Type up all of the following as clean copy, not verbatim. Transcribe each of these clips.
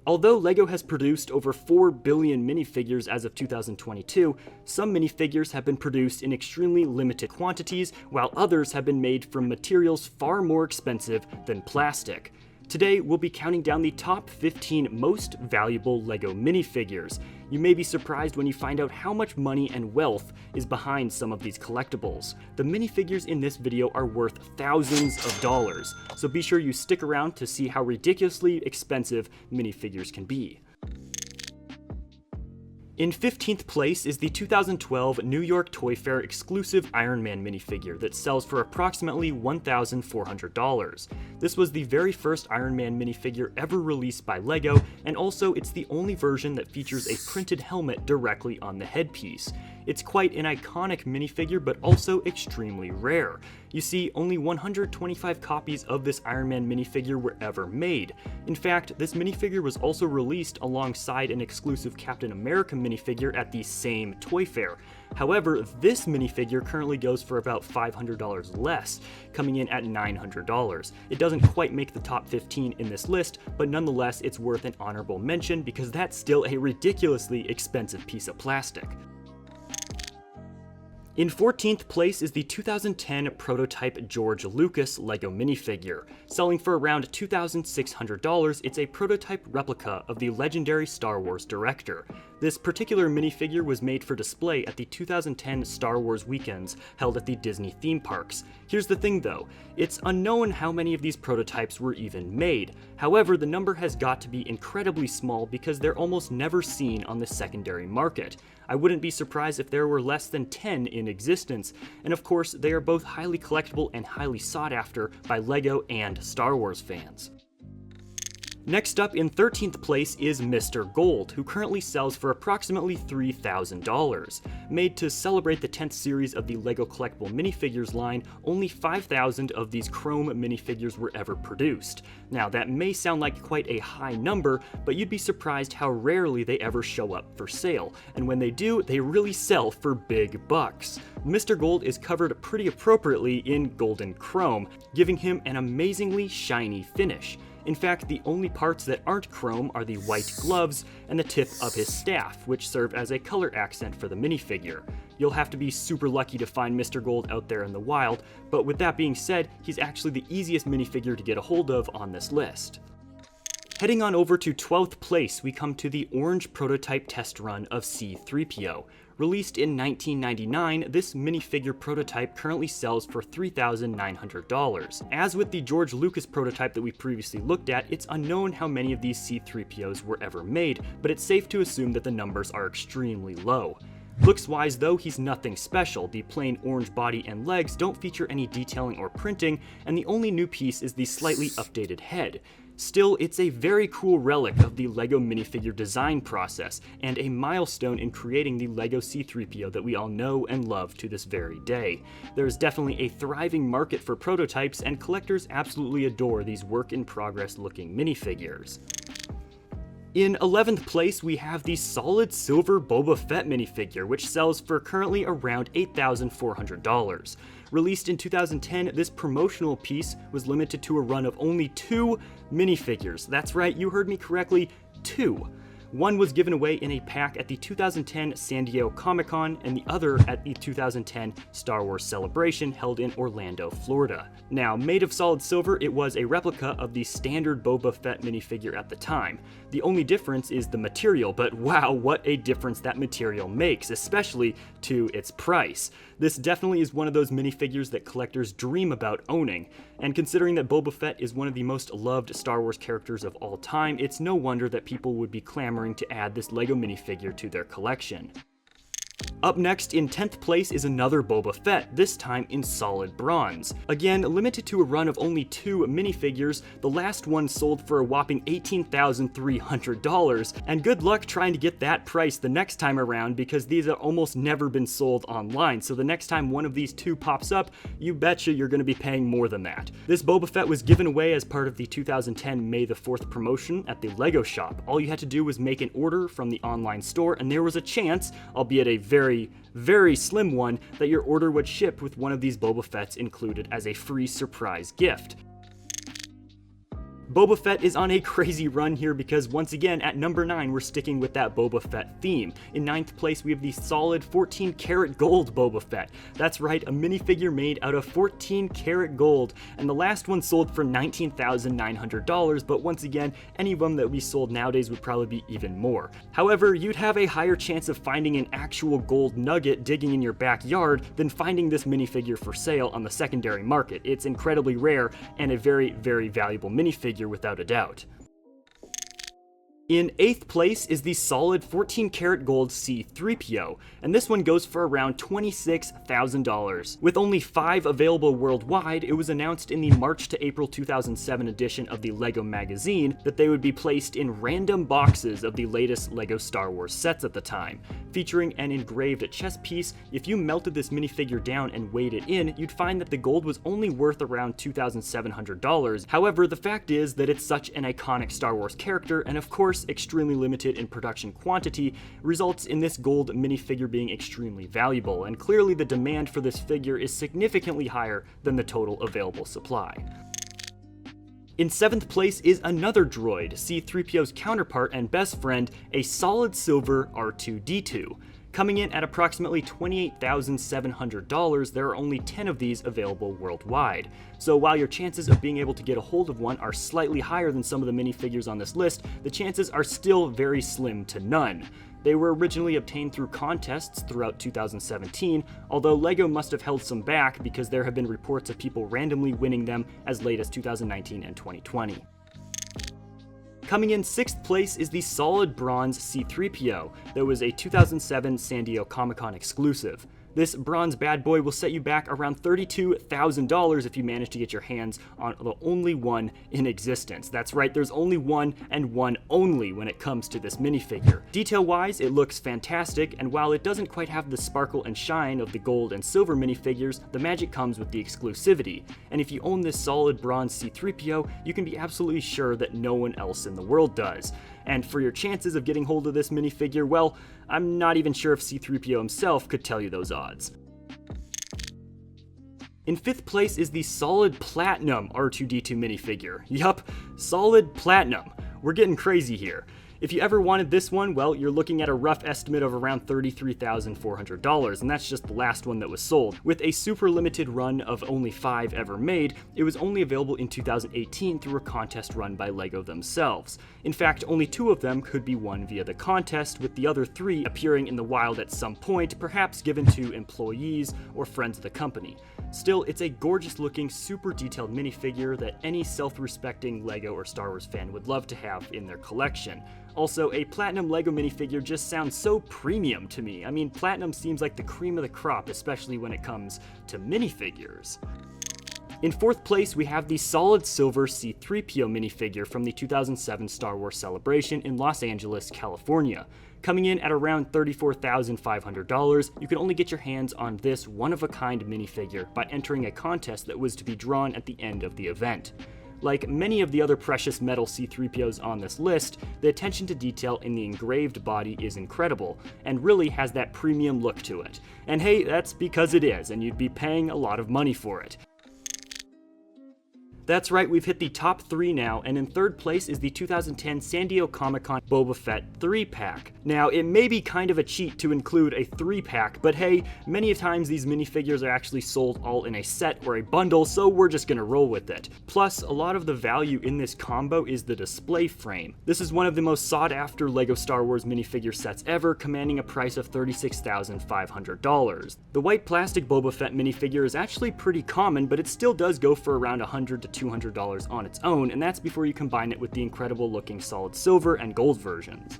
Although LEGO has produced over 4 billion minifigures as of 2022, some minifigures have been produced in extremely limited quantities, while others have been made from materials far more expensive than plastic. Today, we'll be counting down the top 15 most valuable LEGO minifigures. You may be surprised when you find out how much money and wealth is behind some of these collectibles. The minifigures in this video are worth thousands of dollars, so be sure you stick around to see how ridiculously expensive minifigures can be. In 15th place is the 2012 New York Toy Fair exclusive Iron Man minifigure that sells for approximately $1,400. This was the very first Iron Man minifigure ever released by LEGO, and also it's the only version that features a printed helmet directly on the headpiece. It's quite an iconic minifigure, but also extremely rare. You see, only 125 copies of this Iron Man minifigure were ever made. In fact, this minifigure was also released alongside an exclusive Captain America minifigure at the same toy fair. However, this minifigure currently goes for about $500 less, coming in at $900. It doesn't quite make the top 15 in this list, but nonetheless it's worth an honorable mention because that's still a ridiculously expensive piece of plastic. In 14th place is the 2010 prototype George Lucas LEGO minifigure. Selling for around $2,600, it's a prototype replica of the legendary Star Wars director. This particular minifigure was made for display at the 2010 Star Wars weekends held at the Disney theme parks. Here's the thing though, it's unknown how many of these prototypes were even made. However, the number has got to be incredibly small because they're almost never seen on the secondary market. I wouldn't be surprised if there were less than 10 in existence, and of course they are both highly collectible and highly sought after by LEGO and Star Wars fans. Next up in 13th place is Mr. Gold, who currently sells for approximately $3,000. Made to celebrate the 10th series of the LEGO collectible minifigures line, only 5,000 of these chrome minifigures were ever produced. Now that may sound like quite a high number, but you'd be surprised how rarely they ever show up for sale, and when they do, they really sell for big bucks. Mr. Gold is covered pretty appropriately in golden chrome, giving him an amazingly shiny finish. In fact, the only parts that aren't chrome are the white gloves and the tip of his staff, which serve as a color accent for the minifigure. You'll have to be super lucky to find Mr. Gold out there in the wild, but with that being said, he's actually the easiest minifigure to get a hold of on this list. Heading on over to 12th place, we come to the orange prototype test run of C-3PO. Released in 1999, this minifigure prototype currently sells for $3,900. As with the George Lucas prototype that we previously looked at, it's unknown how many of these C-3POs were ever made, but it's safe to assume that the numbers are extremely low. Looks-wise though, he's nothing special. The plain orange body and legs don't feature any detailing or printing, and the only new piece is the slightly updated head. Still, it's a very cool relic of the LEGO minifigure design process, and a milestone in creating the LEGO C-3PO that we all know and love to this very day. There is definitely a thriving market for prototypes, and collectors absolutely adore these work-in-progress looking minifigures. In 11th place, we have the solid silver Boba Fett minifigure, which sells for currently around $8,400. Released in 2010, this promotional piece was limited to a run of only 2 minifigures. That's right, you heard me correctly, 2. One was given away in a pack at the 2010 San Diego Comic-Con, and the other at the 2010 Star Wars Celebration held in Orlando, Florida. Now, made of solid silver, it was a replica of the standard Boba Fett minifigure at the time. The only difference is the material, but wow, what a difference that material makes, especially to its price. This definitely is one of those minifigures that collectors dream about owning, and considering that Boba Fett is one of the most loved Star Wars characters of all time, it's no wonder that people would be clamoring to add this LEGO minifigure to their collection. Up next, in 10th place, is another Boba Fett, this time in solid bronze. Again, limited to a run of only 2 minifigures, the last one sold for a whopping $18,300, and good luck trying to get that price the next time around because these have almost never been sold online, so the next time one of these 2 pops up, you betcha you're going to be paying more than that. This Boba Fett was given away as part of the 2010 May the 4th promotion at the LEGO shop. All you had to do was make an order from the online store, and there was a chance, albeit a very slim one, that your order would ship with one of these Boba Fetts included as a free surprise gift. Boba Fett is on a crazy run here because once again at number 9 we're sticking with that Boba Fett theme. In 9th place we have the solid 14 karat gold Boba Fett. That's right, a minifigure made out of 14 karat gold, and the last one sold for $19,900, but once again any of them that we sold nowadays would probably be even more. However, you'd have a higher chance of finding an actual gold nugget digging in your backyard than finding this minifigure for sale on the secondary market. It's incredibly rare and a very, very valuable minifigure without a doubt. In 8th place is the solid 14 karat gold C-3PO, and this one goes for around $26,000. With only 5 available worldwide, it was announced in the March to April 2007 edition of the LEGO magazine that they would be placed in random boxes of the latest LEGO Star Wars sets at the time. Featuring an engraved chess piece, if you melted this minifigure down and weighed it in, you'd find that the gold was only worth around $2,700. However, the fact is that it's such an iconic Star Wars character, and of course extremely limited in production quantity, results in this gold minifigure being extremely valuable, and clearly the demand for this figure is significantly higher than the total available supply. In 7th place is another droid, C-3PO's counterpart and best friend, a solid silver R2-D2. Coming in at approximately $28,700, there are only 10 of these available worldwide. So while your chances of being able to get a hold of one are slightly higher than some of the minifigures on this list, the chances are still very slim to none. They were originally obtained through contests throughout 2017, although LEGO must have held some back because there have been reports of people randomly winning them as late as 2019 and 2020. Coming in 6th place is the solid bronze C-3PO that was a 2007 San Diego Comic-Con exclusive. This bronze bad boy will set you back around $32,000 if you manage to get your hands on the only one in existence. That's right, there's only one and one only when it comes to this minifigure. Detail-wise, it looks fantastic, and while it doesn't quite have the sparkle and shine of the gold and silver minifigures, the magic comes with the exclusivity. And if you own this solid bronze C-3PO, you can be absolutely sure that no one else in the world does. And for your chances of getting hold of this minifigure, well, I'm not even sure if C-3PO himself could tell you those odds. In 5th place is the solid platinum R2-D2 minifigure. Yup, solid platinum. We're getting crazy here. If you ever wanted this one, well, you're looking at a rough estimate of around $33,400, and that's just the last one that was sold. With a super limited run of only 5 ever made, it was only available in 2018 through a contest run by LEGO themselves. In fact, only 2 of them could be won via the contest, with the other 3 appearing in the wild at some point, perhaps given to employees or friends of the company. Still, it's a gorgeous looking, super detailed minifigure that any self-respecting LEGO or Star Wars fan would love to have in their collection. Also, a platinum LEGO minifigure just sounds so premium to me. I mean, platinum seems like the cream of the crop, especially when it comes to minifigures. In 4th place, we have the solid silver C-3PO minifigure from the 2007 Star Wars Celebration in Los Angeles, California. Coming in at around $34,500, you can only get your hands on this one-of-a-kind minifigure by entering a contest that was to be drawn at the end of the event. Like many of the other precious metal C-3POs on this list, the attention to detail in the engraved body is incredible, and really has that premium look to it. And hey, that's because it is, and you'd be paying a lot of money for it. That's right, we've hit the top 3 now, and in 3rd place is the 2010 San Diego Comic-Con Boba Fett 3-pack. Now, it may be kind of a cheat to include a 3-pack, but hey, many times these minifigures are actually sold all in a set or a bundle, so we're just gonna roll with it. Plus, a lot of the value in this combo is the display frame. This is one of the most sought-after LEGO Star Wars minifigure sets ever, commanding a price of $36,500. The white plastic Boba Fett minifigure is actually pretty common, but it still does go for around $100 to $200 on its own, and that's before you combine it with the incredible looking solid silver and gold versions.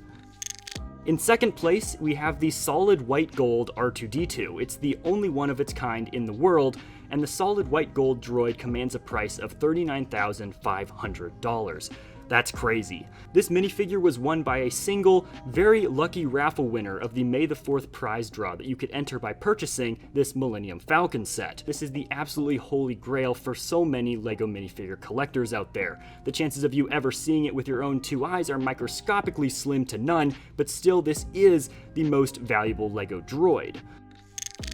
In 2nd place, we have the solid white gold R2-D2. It's the only one of its kind in the world, and the solid white gold droid commands a price of $39,500. That's crazy. This minifigure was won by a single, very lucky raffle winner of the May the 4th prize draw that you could enter by purchasing this Millennium Falcon set. This is the absolutely holy grail for so many LEGO minifigure collectors out there. The chances of you ever seeing it with your own 2 eyes are microscopically slim to none, but still this is the most valuable LEGO droid.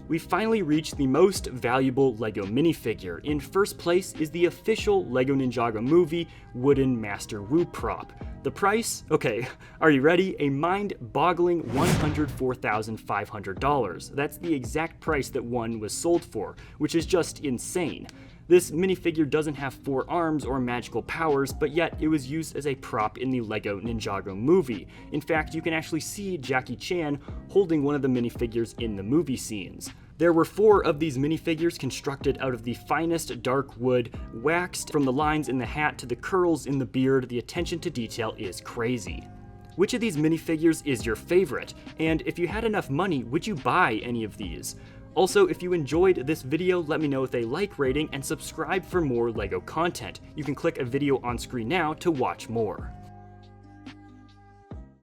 We finally reached the most valuable LEGO minifigure. In first place is the official LEGO Ninjago movie wooden Master Wu prop. The price? Okay, are you ready? A mind-boggling $104,500. That's the exact price that one was sold for, which is just insane. This minifigure doesn't have 4 arms or magical powers, but yet it was used as a prop in the LEGO Ninjago movie. In fact, you can actually see Jackie Chan holding one of the minifigures in the movie scenes. There were 4 of these minifigures constructed out of the finest dark wood, waxed from the lines in the hat to the curls in the beard. The attention to detail is crazy. Which of these minifigures is your favorite? And if you had enough money, would you buy any of these? Also, if you enjoyed this video, let me know with a like rating and subscribe for more LEGO content. You can click a video on screen now to watch more.